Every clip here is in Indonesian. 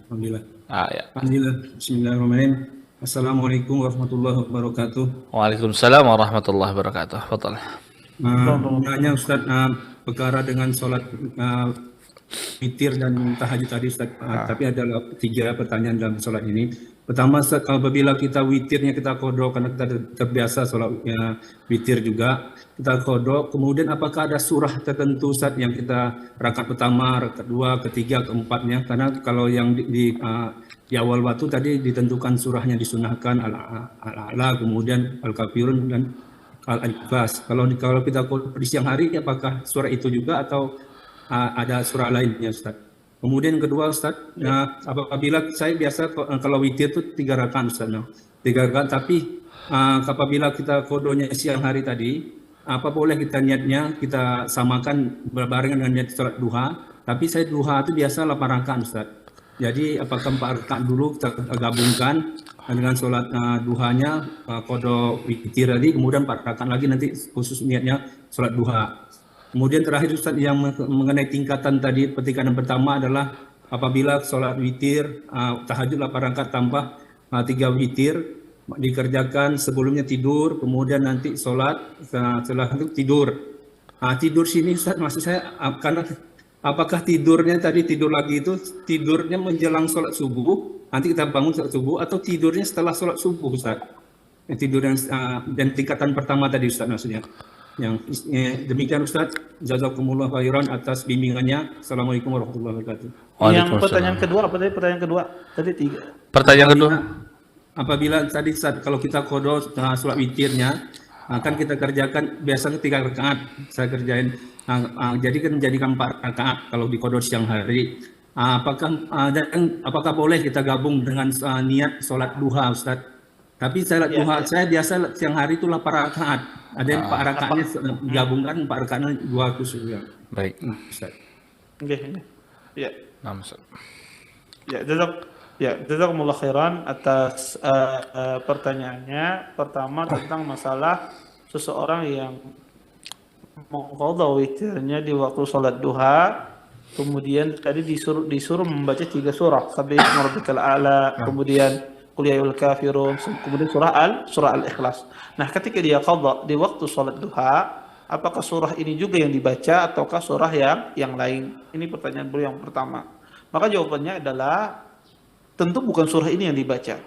Alhamdulillah. Ya. Alhamdulillah. Bismillahirrahmanirrahim. Assalamualaikum warahmatullahi wabarakatuh. Waalaikumsalam warahmatullahi wabarakatuh. Fadal. Nanya Ustaz, perkara dengan sholat witir dan tahajud tadi Ustaz, tapi ada 3 pertanyaan dalam sholat ini. Pertama Ustaz, apabila kita witirnya kita kodok karena kita terbiasa sholat witir juga, kita kodok, kemudian apakah ada surah tertentu Ustaz yang kita rakaat pertama, rakaat kedua, ketiga, keempatnya? Karena kalau yang di awal waktu tadi ditentukan surahnya disunahkan Al-A'la, kemudian Al-Kafirun dan Al-Ikhlas. Kalau kita di siang hari, apakah surah itu juga atau ada surah lainnya, Ustaz? Kemudian kedua, Ustaz, apabila saya biasa kalau witir itu 3 rakaat, Ustaz. 3 rakaat, tapi apabila kita kodonya siang hari tadi, apa boleh kita niatnya kita samakan berbarengan dengan niat sholat duha, tapi saya duha itu biasa 8 rakaat, Ustaz. Jadi apakah 4 rakaat dulu kita gabungkan dengan sholat duhanya, kodok witir tadi, kemudian 4 rakaat lagi nanti khusus niatnya sholat duha. Kemudian terakhir Ustaz, yang mengenai tingkatan tadi, tingkatan pertama adalah apabila sholat witir, tahajud 8 rakaat tambah 3 witir, dikerjakan sebelumnya tidur, kemudian nanti sholat, setelah itu tidur. Tidur sini Ustaz, maksud saya karena apakah tidurnya tadi tidur lagi itu tidurnya menjelang sholat subuh, nanti kita bangun sholat subuh, atau tidurnya setelah sholat subuh Ustaz? Tidur yang dan tingkatan pertama tadi Ustaz maksudnya. Yang demikian Ustaz, jazakumullah khairan atas bimbingannya. Assalamualaikum warahmatullahi wabarakatuh. Yang pertanyaan kedua apa tadi? Pertanyaan kedua tadi 3. Pertanyaan kedua. Apabila tadi Ustaz, kalau kita qada sholat witirnya, akan kita kerjakan biasanya 3 rakaat. Saya kerjain, jadi kan menjadikan 4 rakaat kalau di qada siang hari. Apakah boleh kita gabung dengan niat sholat duha Ustaz? Tapi sholat duha saya biasa siang hari itu 8 rakaat. Ada yang 4 rakaatnya gabungkan, 4 rakaatnya 2 khusus. Baik. Ustaz. Oke. Ya. Nah, Ustaz. Jazakumullah khairan atas pertanyaannya. Pertama tentang masalah seseorang yang mengqadha witirnya di waktu sholat duha, kemudian tadi disuruh membaca 3 surah, Sabbihisma rabbikal a'la, kemudian Qul ya ayyuhal kafirun, kemudian surah Al-Ikhlas. Nah, ketika dia qadha di waktu sholat duha, apakah surah ini juga yang dibaca ataukah surah yang lain? Ini pertanyaan beliau yang pertama. Maka jawabannya adalah tentu bukan surah ini yang dibaca.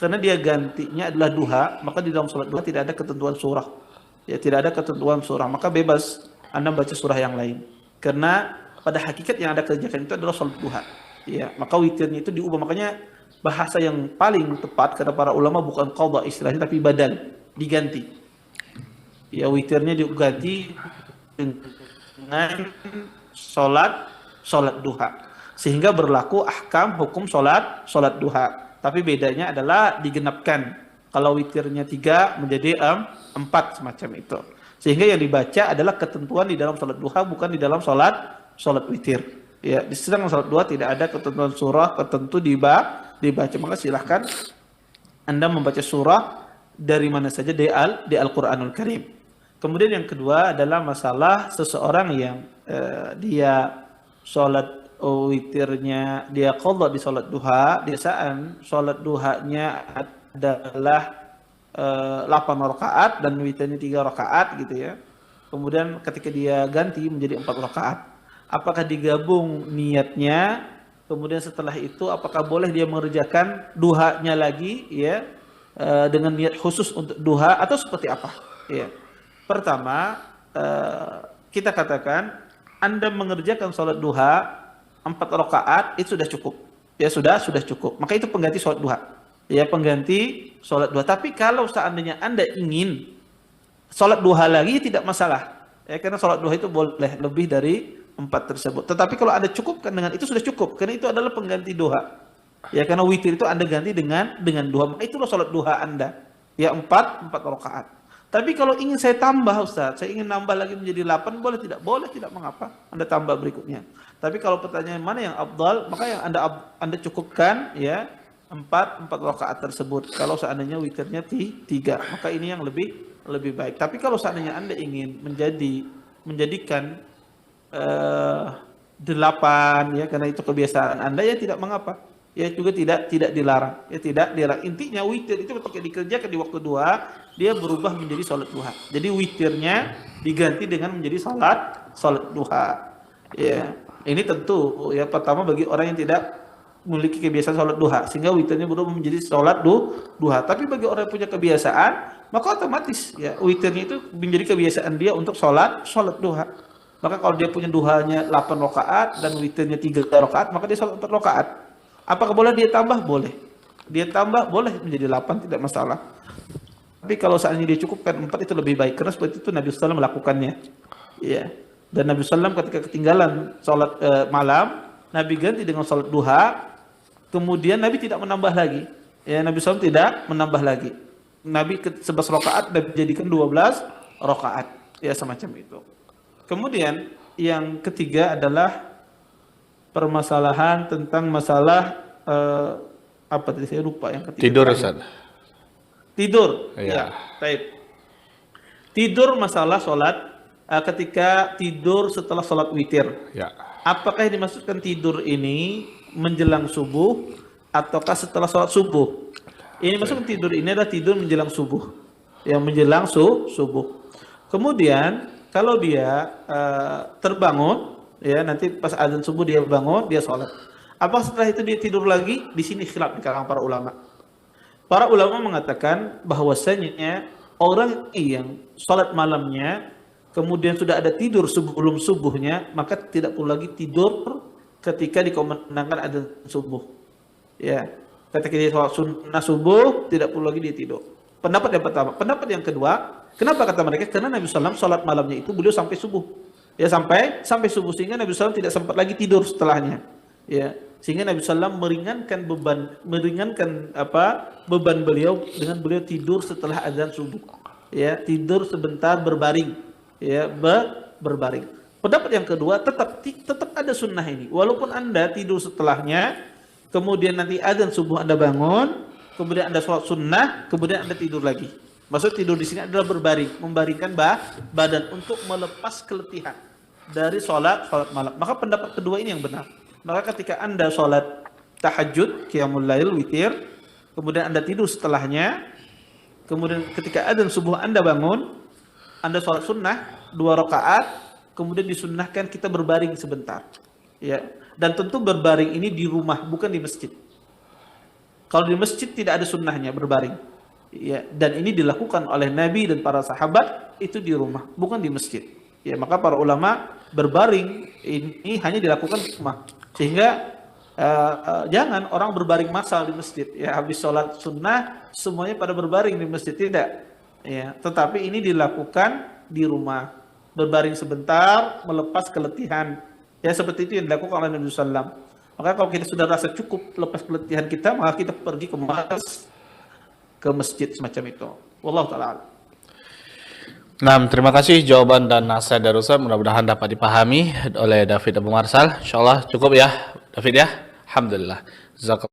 Karena dia gantinya adalah duha, maka di dalam sholat duha tidak ada ketentuan surah. Ya, tidak ada ketentuan surah, maka bebas Anda baca surah yang lain. Karena pada hakikat yang Anda kerjakan itu adalah sholat duha. Ya, maka witirnya itu diubah. Makanya bahasa yang paling tepat kata para ulama bukan qadha istilahnya, tapi badal, diganti. Ya, witirnya diganti dengan sholat duha, sehingga berlaku ahkam hukum sholat duha. Tapi bedanya adalah digenapkan. Kalau witirnya 3 menjadi 4 semacam itu. Sehingga yang dibaca adalah ketentuan di dalam sholat duha, bukan di dalam sholat witir. Ya, di sedang sholat duha tidak ada ketentuan surah tertentu dibaca. Maka silahkan Anda membaca surah dari mana saja di Al-Quranul Karim. Kemudian yang kedua adalah masalah seseorang yang dia sholat witirnya, dia qadha di sholat duha, biasaan sholat duhanya adalah 8 rakaat dan witirnya 3 rakaat gitu ya. Kemudian ketika dia ganti menjadi 4 rakaat, apakah digabung niatnya? Kemudian setelah itu apakah boleh dia mengerjakan duhanya lagi ya dengan niat khusus untuk duha atau seperti apa? Ya. Pertama, kita katakan Anda mengerjakan sholat duha 4 rakaat itu sudah cukup. Ya sudah cukup. Maka itu pengganti sholat duha. Ya, pengganti sholat duha. Tapi kalau seandainya Anda ingin sholat duha lagi tidak masalah. Ya, karena sholat duha itu boleh lebih dari 4 tersebut. Tetapi kalau Anda cukupkan dengan itu sudah cukup, karena itu adalah pengganti duha. Ya, karena witir itu Anda ganti dengan duha, maka itulah sholat duha Anda. Ya, 4 rakaat. Tapi kalau ingin saya tambah Ustaz, saya ingin nambah lagi menjadi 8, boleh tidak? Boleh, tidak mengapa. Anda tambah berikutnya. Tapi kalau pertanyaan mana yang afdal, maka yang Anda cukupkan ya 4 rakaat tersebut. Kalau seandainya witirnya 3, maka ini yang lebih baik. Tapi kalau seandainya Anda ingin menjadikan 8 ya, karena itu kebiasaan Anda, ya tidak mengapa. ya juga tidak dilarang, ya tidak dilarang. Intinya witir itu ketika dikerjakan di waktu duha, dia berubah menjadi salat duha. Jadi witirnya diganti dengan menjadi salat duha. Ya, ini tentu ya pertama bagi orang yang tidak memiliki kebiasaan salat duha, sehingga witirnya berubah menjadi salat duha. Tapi bagi orang yang punya kebiasaan, maka otomatis ya witirnya itu menjadi kebiasaan dia untuk salat duha. Maka kalau dia punya duhanya 8 rakaat dan witirnya 3 rakaat, maka dia salat 4 rakaat. Apakah boleh dia tambah? Boleh. Dia tambah boleh menjadi 8, tidak masalah. Tapi kalau seandainya dia cukupkan 4 itu lebih baik, karena seperti itu Nabi SAW melakukannya. Ya. Dan Nabi SAW ketika ketinggalan salat malam, Nabi ganti dengan salat duha. Kemudian Nabi tidak menambah lagi. Ya, Nabi SAW tidak menambah lagi. Nabi 11 rakaat Nabi jadikan 12 rakaat. Ya, semacam itu. Kemudian yang ketiga adalah permasalahan tentang masalah apa tadi saya lupa yang ketiga. Tidur, Ustaz. Tidur. Iya. Ya, baik. Tidur masalah sholat ketika tidur setelah sholat witir. Ya. Apakah yang dimaksudkan tidur ini menjelang subuh ataukah setelah sholat subuh? Ini maksudnya tidur ini adalah tidur menjelang subuh. Yang menjelang subuh. Kemudian kalau dia terbangun, ya nanti pas azan subuh dia bangun, dia sholat. Apa setelah itu dia tidur lagi? Di sini khilaf di kalangan para ulama. Para ulama mengatakan bahwasanya orang yang sholat malamnya kemudian sudah ada tidur sebelum subuhnya, maka tidak perlu lagi tidur ketika dikumandangkan azan subuh. Ya, ketika dia sholat sunnah subuh tidak perlu lagi dia tidur. Pendapat yang pertama. Pendapat yang kedua, kenapa kata mereka? Karena Nabi SAW sholat malamnya itu beliau sampai subuh. Ya sampai subuh, sehingga Nabi SAW tidak sempat lagi tidur setelahnya. Ya, sehingga Nabi SAW meringankan beban beliau dengan beliau tidur setelah azan subuh. Ya, tidur sebentar berbaring. Ya, berbaring. Pendapat yang kedua, tetap ada sunnah ini. Walaupun Anda tidur setelahnya, kemudian nanti azan subuh Anda bangun, kemudian Anda sholat sunnah, kemudian Anda tidur lagi. Maksud tidur di sini adalah berbaring, membaringkan badan untuk melepas keletihan dari sholat malam. Maka pendapat kedua ini yang benar. Maka ketika Anda sholat tahajud, qiyamul lail, witir, kemudian Anda tidur setelahnya, kemudian ketika azan subuh Anda bangun, Anda sholat sunnah 2 rakaat, kemudian disunnahkan kita berbaring sebentar. Ya, dan tentu berbaring ini di rumah, bukan di masjid. Kalau di masjid tidak ada sunnahnya berbaring. Ya, dan ini dilakukan oleh Nabi dan para sahabat itu di rumah, bukan di masjid. Ya, maka para ulama berbaring ini hanya dilakukan di rumah. Sehingga jangan orang berbaring massal di masjid. Ya, habis sholat sunnah semuanya pada berbaring di masjid, tidak. Ya, tetapi ini dilakukan di rumah. Berbaring sebentar, melepas keletihan. Ya, seperti itu yang dilakukan oleh Nabi SAW. Maka kalau kita sudah rasa cukup lepas keletihan kita, maka kita pergi ke masjid semacam itu. Wallahu ta'ala. Nah, terima kasih jawaban dan nasihat dari Ustaz. Mudah-mudahan dapat dipahami oleh David Abu Marsal. Insyaallah cukup ya, David ya. Alhamdulillah. Jazakallah.